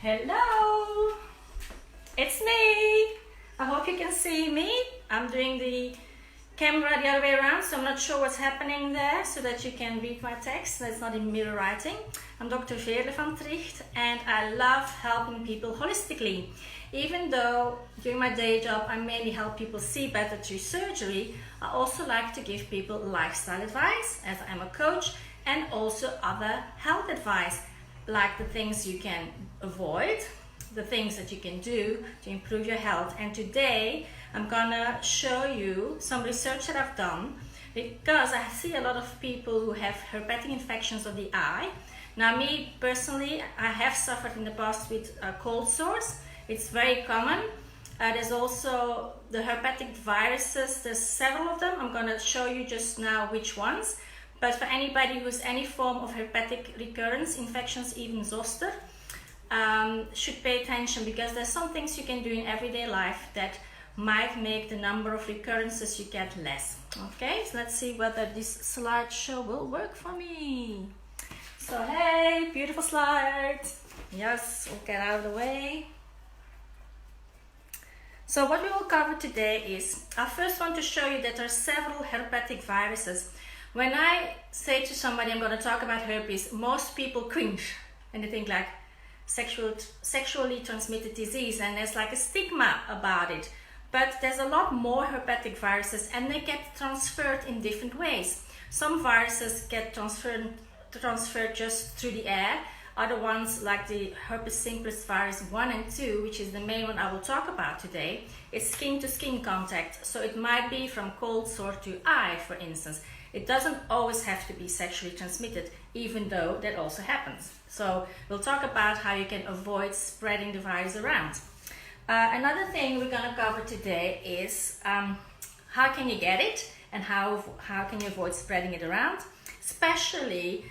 Hello, it's me. I hope you can see me. I'm doing the camera the other way around, so I'm not sure what's happening there, so that you can read my text. That's not in mirror writing. I'm Dr. Veerle van Tricht, and I love helping people holistically. Even though during my day job I mainly help people see better through surgery, I also like to give people lifestyle advice, as I'm a coach, and also other health advice, like the things you can avoid, the things that you can do to improve your health. And today I'm gonna show you some research that I've done, because I see a lot of people who have herpetic infections of the eye. Now, me personally, I have suffered in the past with cold sores. It's very common. There's also the herpetic viruses. There's several of them. I'm gonna show you just now which ones. But for anybody who has any form of herpetic recurrence, infections, even zoster, should pay attention, because there's some things you can do in everyday life that might make the number of recurrences you get less. Okay, so let's see whether this slideshow will work for me. So hey, beautiful slide. Yes, we'll get out of the way. So what we will cover today is, I first want to show you that there are several herpetic viruses. When I say to somebody I'm going to talk about herpes, most people cringe and they think like sexually transmitted disease, and there's like a stigma about it. But there's a lot more herpetic viruses, and they get transferred in different ways. Some viruses get transferred just through the air. Other ones, like the herpes simplex virus 1 and 2, which is the main one I will talk about today, is skin to skin contact. So it might be from cold sore to eye, for instance. It doesn't always have to be sexually transmitted, even though that also happens. So we'll talk about how you can avoid spreading the virus around. Another thing we're going to cover today is how can you get it, and how can you avoid spreading it around, especially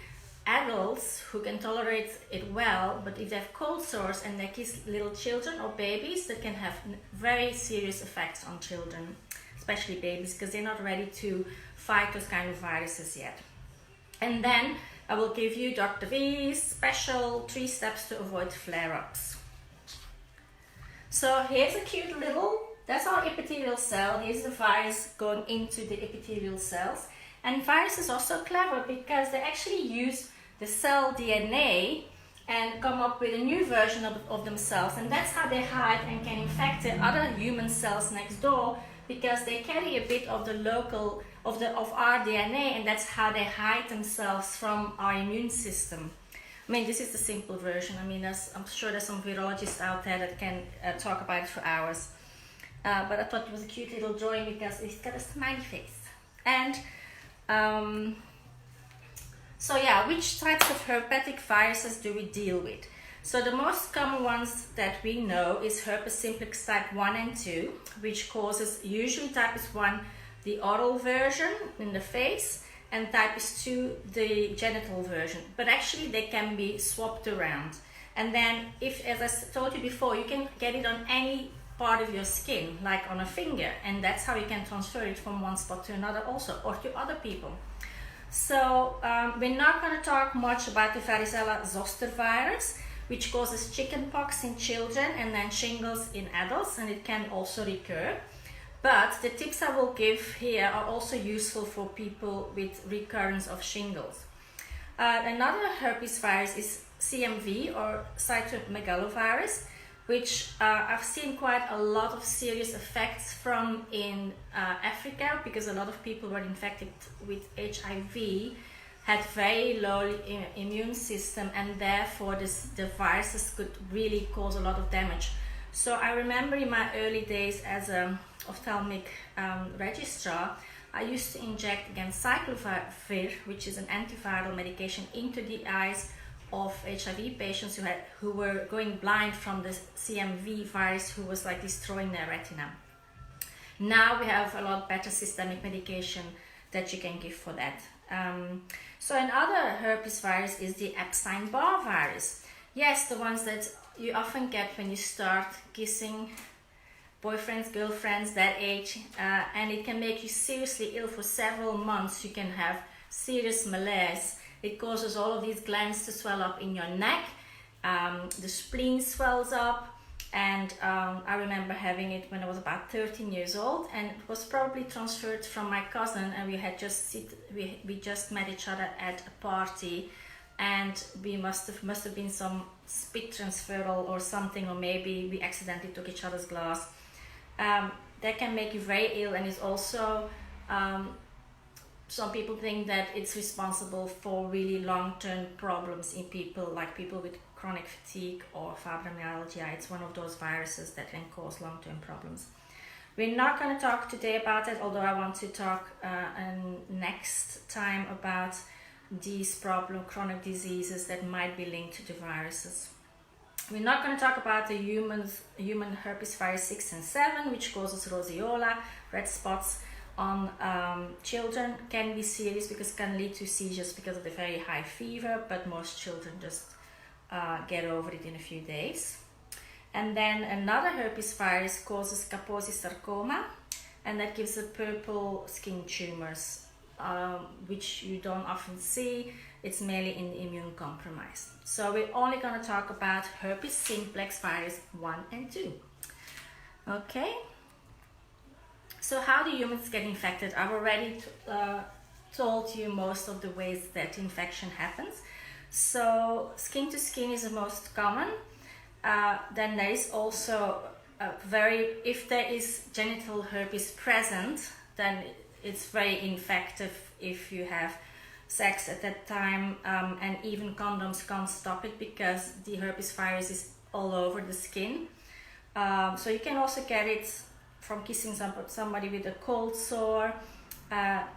adults who can tolerate it well, but if they have cold sores and they kiss little children or babies, that can have very serious effects on children, especially babies, because they're not ready to fight those kind of viruses yet. And then I will give you Dr. V's special 3 steps to avoid flare-ups. So here's a cute little, that's our epithelial cell. Here's the virus going into the epithelial cells. And viruses are so clever, because they actually use the cell DNA and come up with a new version of themselves. And that's how they hide and can infect the other human cells next door, because they carry a bit of the local of our DNA, and that's how they hide themselves from our immune system. I mean, this is the simple version. I mean, I'm sure there's some virologists out there that can talk about it for hours. But I thought it was a cute little drawing, because it's got a smiley face. And so yeah, which types of herpetic viruses do we deal with? So the most common ones that we know is herpes simplex type 1 and 2, which causes usually types 1 the oral version in the face, and types 2 the genital version. But actually they can be swapped around. And then, if, as I told you before, you can get it on any part of your skin, like on a finger, and that's how you can transfer it from one spot to another also, or to other people. So we're not going to talk much about the varicella zoster virus, which causes chickenpox in children and then shingles in adults, and it can also recur. But the tips I will give here are also useful for people with recurrence of shingles. Another herpes virus is CMV, or cytomegalovirus, which I've seen quite a lot of serious effects from in Africa, because a lot of people were infected with HIV, had very low immune system, and therefore the viruses could really cause a lot of damage. So I remember in my early days as an ophthalmic registrar, I used to inject against cyclovir, which is an antiviral medication, into the eyes of HIV patients who were going blind from the CMV virus, who was like destroying their retina. Now we have a lot better systemic medication that you can give for that. So another herpes virus is the Epstein-Barr virus. Yes, the ones that you often get when you start kissing boyfriends, girlfriends, that age, and it can make you seriously ill for several months. You can have serious malaise. It causes all of these glands to swell up in your neck, The spleen swells up, and I remember having it when I was about 13 years old, and it was probably transferred from my cousin, and we had we just met each other at a party, and we must have been some spit transferal or something, or maybe we accidentally took each other's glass. That can make you very ill, and is also some people think that it's responsible for really long-term problems in people, like people with chronic fatigue or fibromyalgia. It's one of those viruses that can cause long-term problems. We're not going to talk today about it, although I want to talk next time about these chronic diseases that might be linked to the viruses. We're not going to talk about the human herpes virus 6 and 7, which causes roseola, red spots on children. Can be serious because it can lead to seizures because of the very high fever, but most children just get over it in a few days. And then another herpes virus causes Kaposi sarcoma, and that gives a purple skin tumors, which you don't often see. It's mainly in the immune compromised. So we're only going to talk about herpes simplex virus 1 and 2. Okay? So how do humans get infected? I've already told you most of the ways that infection happens. So skin to skin is the most common. Then there is also if there is genital herpes present, then it's very infective if you have sex at that time, and even condoms can't stop it because the herpes virus is all over the skin. So you can also get it from kissing somebody with a cold sore.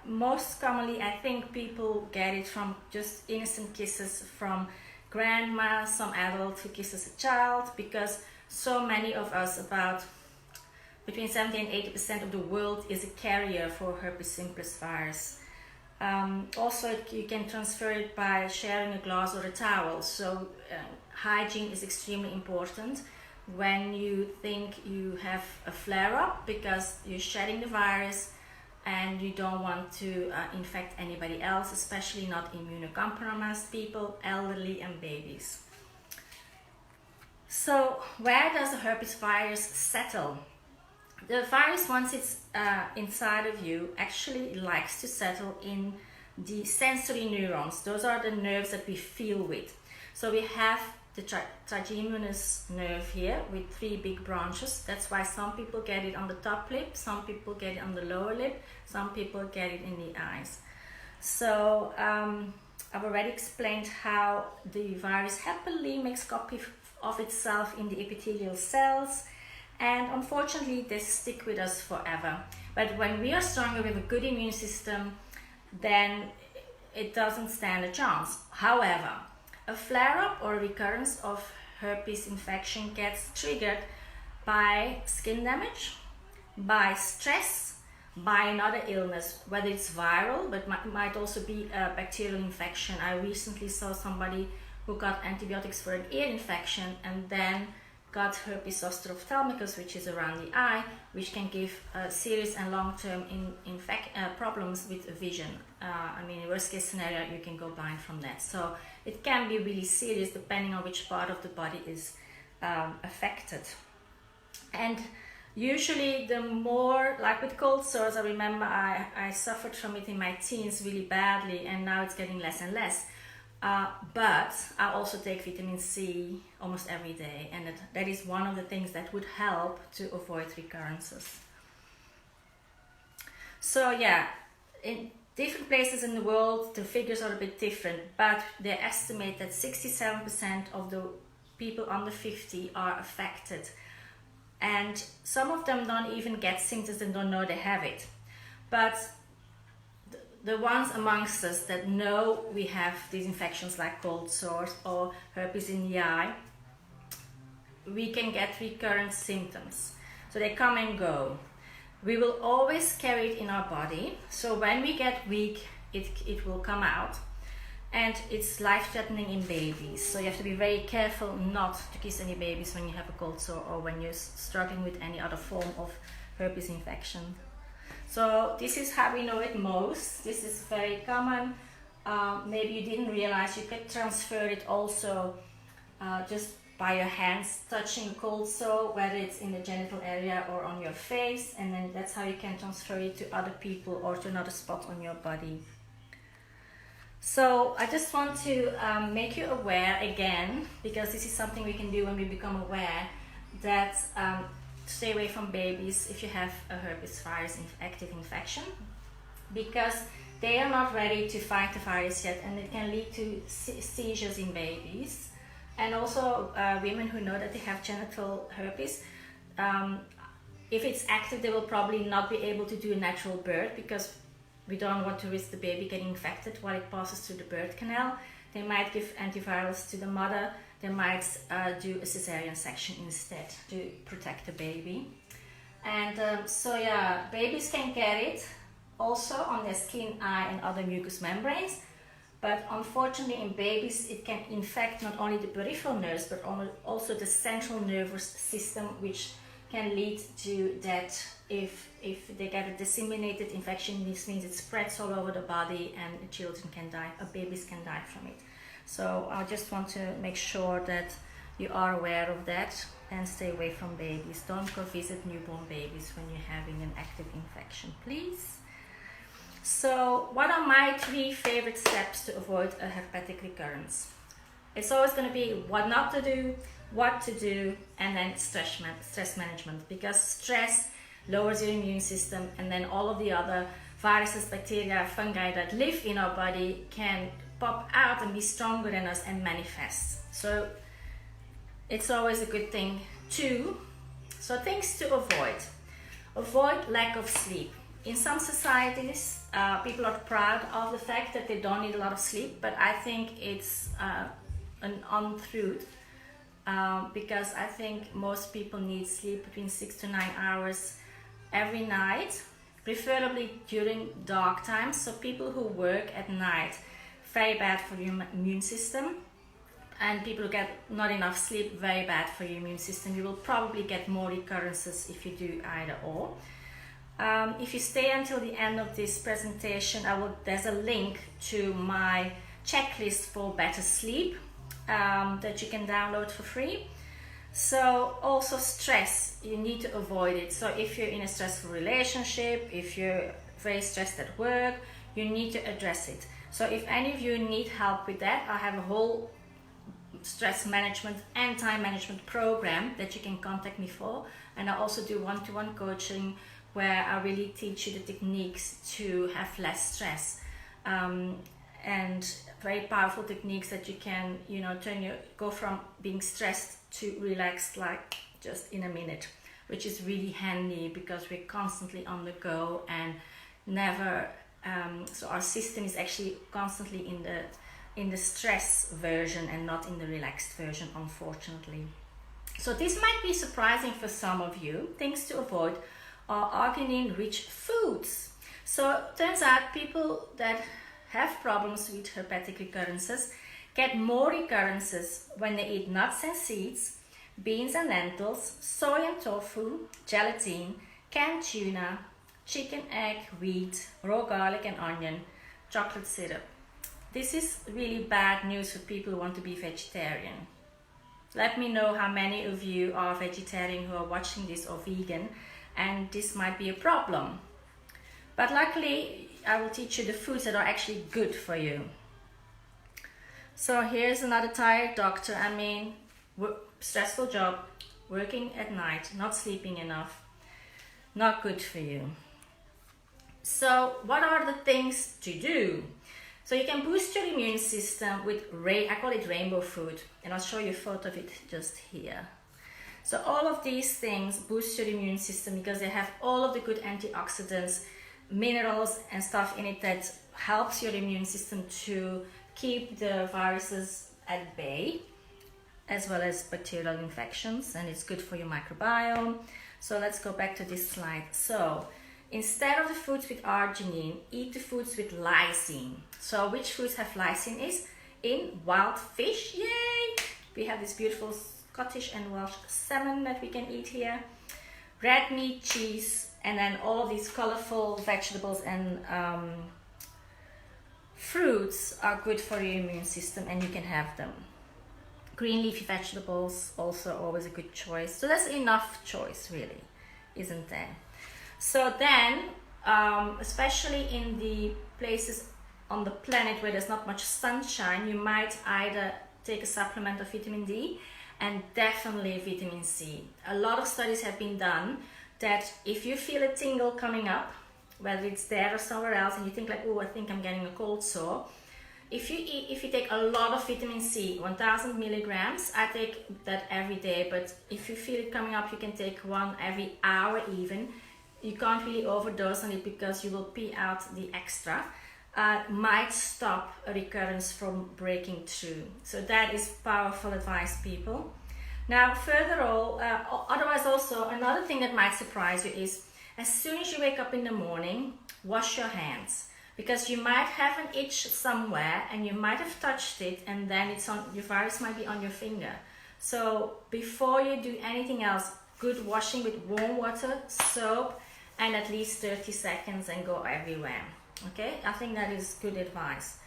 Most commonly, I think people get it from just innocent kisses from grandma, some adult who kisses a child, because so many of us, about between 70 and 80% of the world, is a carrier for herpes simplex virus. Also, you can transfer it by sharing a glass or a towel. So hygiene is extremely important when you think you have a flare-up, because you're shedding the virus and you don't want to infect anybody else, especially not immunocompromised people, elderly and babies. So where does the herpes virus settle? The virus, once it's inside of you, actually likes to settle in the sensory neurons. Those are the nerves that we feel with. So we have the trigeminous nerve here with 3 big branches. That's why some people get it on the top lip, some people get it on the lower lip, some people get it in the eyes. So I've already explained how the virus happily makes copy of itself in the epithelial cells, and unfortunately they stick with us forever. But when we are stronger with a good immune system, then it doesn't stand a chance. However, a flare-up or recurrence of herpes infection gets triggered by skin damage, by stress, by another illness, whether it's viral, but might also be a bacterial infection. I recently saw somebody who got antibiotics for an ear infection and then got herpes zoster ophthalmicus, which is around the eye, which can give serious and long-term problems with vision. I mean, in worst case scenario, you can go blind from that. So it can be really serious depending on which part of the body is affected. And usually the more, like with cold sores, I remember I suffered from it in my teens really badly, and now it's getting less and less. But I also take vitamin C almost every day, and that is one of the things that would help to avoid recurrences. So yeah, in different places in the world the figures are a bit different, but they estimate that 67% of the people under 50 are affected, and some of them don't even get symptoms and don't know they have it. But the ones amongst us that know we have these infections like cold sores or herpes in the eye, we can get recurrent symptoms. So they come and go. We will always carry it in our body. So when we get weak, it will come out. And it's life-threatening in babies. So you have to be very careful not to kiss any babies when you have a cold sore or when you're struggling with any other form of herpes infection. So this is how we know it most. This is very common. Maybe you didn't realize you could transfer it also just by your hands touching cold sore, whether it's in the genital area or on your face, and then that's how you can transfer it to other people or to another spot on your body. So I just want to make you aware again, because this is something we can do when we become aware, that stay away from babies if you have a herpes virus active infection, because they are not ready to fight the virus yet, and it can lead to seizures in babies. And also women who know that they have genital herpes, if it's active, they will probably not be able to do a natural birth, because we don't want to risk the baby getting infected while it passes through the birth canal. They might give antivirals to the mother. They might do a cesarean section instead to protect the baby. And so yeah, babies can get it also on their skin, eye and other mucous membranes. But unfortunately in babies it can infect not only the peripheral nerves but also the central nervous system, which can lead to death if they get a disseminated infection. This means it spreads all over the body and children can die, babies can die from it. So I just want to make sure that you are aware of that and stay away from babies. Don't go visit newborn babies when you're having an active infection, please. So what are my 3 favorite steps to avoid a herpetic recurrence? It's always going to be what not to do, what to do, and then stress management, because stress lowers your immune system, and then all of the other viruses, bacteria, fungi that live in our body can pop out and be stronger than us and manifest. So it's always a good thing too. So things to avoid. Avoid lack of sleep. In some societies, people are proud of the fact that they don't need a lot of sleep, but I think it's an untruth, because I think most people need sleep between 6 to 9 hours every night, preferably during dark times. So people who work at night, very bad for your immune system, and people who get not enough sleep, very bad for your immune system. You will probably get more recurrences if you do either or. If you stay until the end of this presentation, there's a link to my checklist for better sleep that you can download for free. So also stress, you need to avoid it. So if you're in a stressful relationship, if you're very stressed at work, you need to address it. So if any of you need help with that, I have a whole stress management and time management program that you can contact me for. And I also do one-to-one coaching where I really teach you the techniques to have less stress, and very powerful techniques that you can, go from being stressed to relaxed like just in a minute, which is really handy because we're constantly on the go and never, so our system is actually constantly in the stress version and not in the relaxed version, unfortunately. So this might be surprising for some of you. Things to avoid are arginine-rich foods. So it turns out people that have problems with herpetic recurrences get more recurrences when they eat nuts and seeds, beans and lentils, soy and tofu, gelatin, canned tuna, chicken, egg, wheat, raw garlic and onion, chocolate syrup. This is really bad news for people who want to be vegetarian. Let me know how many of you are vegetarian who are watching this, or vegan, and this might be a problem. But luckily, I will teach you the foods that are actually good for you. So here's another tired doctor. Stressful job, working at night, not sleeping enough, not good for you. So what are the things to do? So you can boost your immune system with, I call it rainbow food, and I'll show you a photo of it just here. So all of these things boost your immune system because they have all of the good antioxidants, minerals and stuff in it that helps your immune system to keep the viruses at bay, as well as bacterial infections, and it's good for your microbiome. So let's go back to this slide. So instead of the foods with arginine, eat the foods with lysine. So which foods have lysine is? In wild fish, yay! We have this beautiful Scottish and Welsh salmon that we can eat here. Red meat, cheese, and then all of these colorful vegetables and fruits are good for your immune system, and you can have them. Green leafy vegetables, also always a good choice. So there's enough choice, really, isn't there? So then, especially in the places on the planet where there's not much sunshine, you might either take a supplement of vitamin D and definitely vitamin C. A lot of studies have been done that if you feel a tingle coming up, whether it's there or somewhere else, and you think like, oh, I think I'm getting a cold sore, if you take a lot of vitamin C, 1000 milligrams, I take that every day, but if you feel it coming up, you can take one every hour even. You can't really overdose on it because you will pee out the extra. Might stop a recurrence from breaking through. So that is powerful advice, people. Now, otherwise also, another thing that might surprise you is as soon as you wake up in the morning, wash your hands. Because you might have an itch somewhere and you might have touched it, and then your virus might be on your finger. So before you do anything else, good washing with warm water, soap, and at least 30 seconds and go everywhere. Okay, I think that is good advice.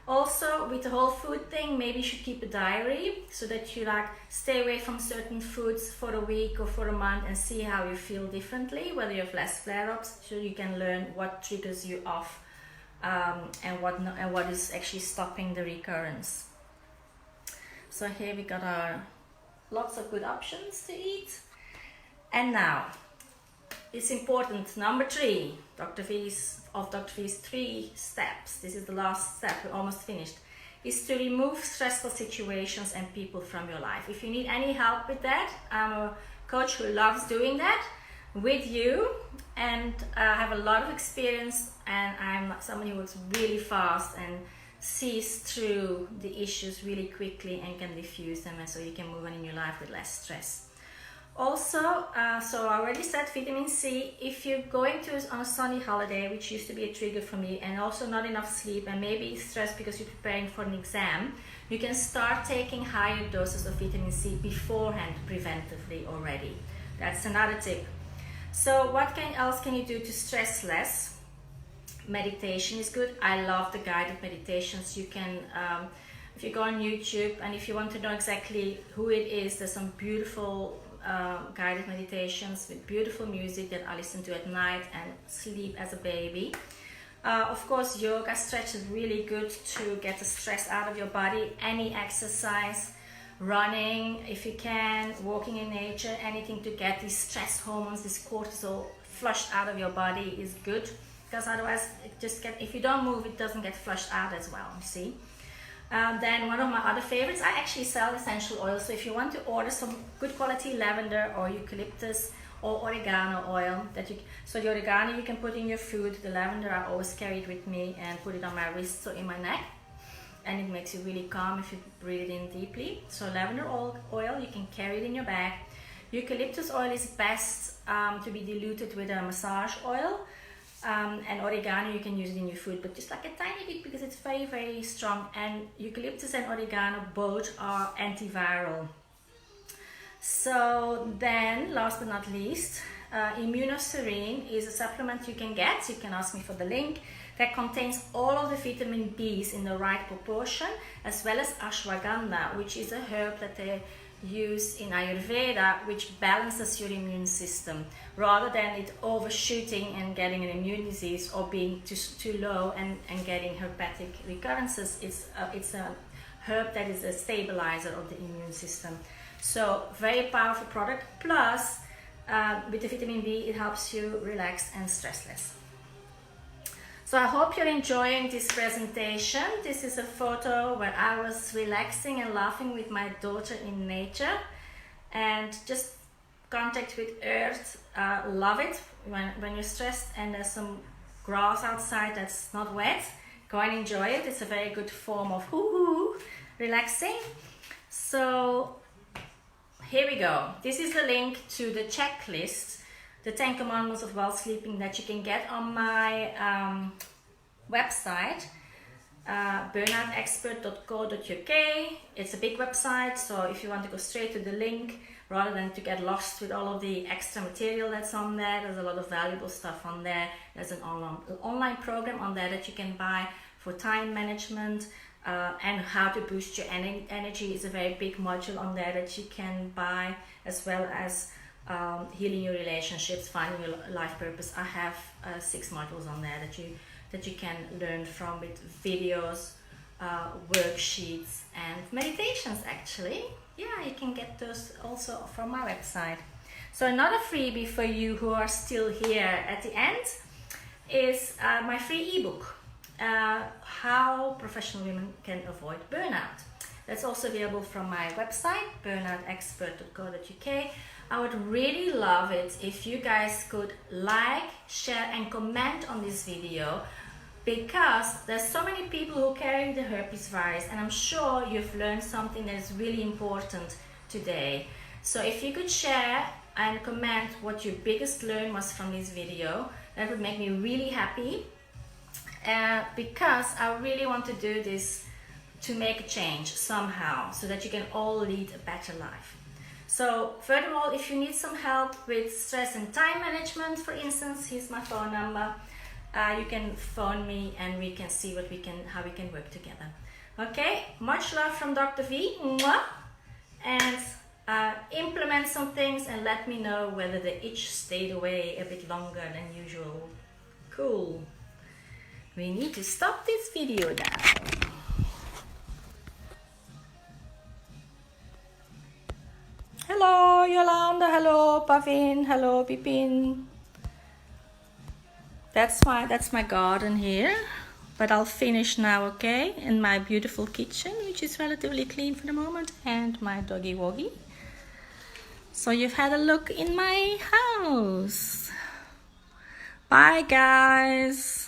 Also, with the whole food thing, maybe you should keep a diary so that you stay away from certain foods for a week or for a month and see how you feel differently, whether you have less flare-ups, so you can learn what triggers you off and what is actually stopping the recurrence. So here we got our lots of good options to eat. And now, it's important, number 3, Dr. V's 3 steps. This is the last step, we're almost finished, is to remove stressful situations and people from your life. If you need any help with that, I'm a coach who loves doing that with you, and I have a lot of experience, and I'm someone who works really fast and sees through the issues really quickly and can diffuse them, and so you can move on in your life with less stress. Also, so I already said vitamin C. If you're going on a sunny holiday, which used to be a trigger for me, and also not enough sleep and maybe stress because you're preparing for an exam, you can start taking higher doses of vitamin C beforehand, preventively already. That's another tip. So what else can you do to stress less? Meditation is good. I love the guided meditations. You can, if you go on YouTube, and if you want to know exactly who it is, there's some beautiful guided meditations with beautiful music that I listen to at night and sleep as a baby. Of course, yoga stretch is really good to get the stress out of your body. Any exercise, running if you can, walking in nature, anything to get these stress hormones, this cortisol flushed out of your body is good, because otherwise if you don't move, it doesn't get flushed out as well, you see. Then one of my other favorites, I actually sell essential oils, so if you want to order some good quality lavender or eucalyptus or oregano oil, so the oregano you can put in your food, the lavender I always carry it with me and put it on my wrists or in my neck, and it makes you really calm if you breathe it in deeply. So lavender oil, you can carry it in your bag. Eucalyptus oil is best to be diluted with a massage oil. And oregano, you can use it in your food, but just like a tiny bit because it's very, very strong. And eucalyptus and oregano both are antiviral. So then, last but not least, Immunoserene is a supplement you can get. You can ask me for the link. That contains all of the vitamin B's in the right proportion, as well as ashwagandha, which is a herb that they use in Ayurveda, which balances your immune system rather than it overshooting and getting an immune disease or being too low and getting herpetic recurrences. It's a herb that is a stabilizer of the immune system. So very powerful product. Plus with the vitamin B, it helps you relax and stress less. So I hope you're enjoying this presentation. This is a photo where I was relaxing and laughing with my daughter in nature, and just contact with earth. Love it when you're stressed and there's some grass outside that's not wet. Go and enjoy it. It's a very good form of relaxing. So here we go. This is the link to the checklist, the 10 Commandments of Well Sleeping, that you can get on my website, burnoutexpert.co.uk. It's a big website, so if you want to go straight to the link rather than to get lost with all of the extra material that's on there, there's a lot of valuable stuff on there. There's an online program on there that you can buy for time management, and how to boost your energy is a very big module on there that you can buy, as well as healing your relationships, finding your life purpose. I have 6 modules on there that you can learn from, with videos, worksheets and meditations. Actually, yeah, you can get those also from my website. So another freebie for you who are still here at the end is my free ebook, How Professional Women Can Avoid Burnout. That's also available from my website, burnoutexpert.co.uk. I would really love it if you guys could like, share and comment on this video, because there's so many people who carry the herpes virus, and I'm sure you've learned something that is really important today. So if you could share and comment what your biggest learn was from this video, that would make me really happy, because I really want to do this to make a change somehow, so that you can all lead a better life. So furthermore, if you need some help with stress and time management, for instance, here's my phone number. You can phone me and we can see how we can work together. Okay, much love from Dr. V. Mwah. And implement some things and let me know whether the itch stayed away a bit longer than usual. Cool. We need to stop this video now. Hello Yolanda, hello Pavin, hello Pipin. That's my garden here, but I'll finish now, okay? In my beautiful kitchen, which is relatively clean for the moment, and my doggy woggy. So you've had a look in my house. Bye guys.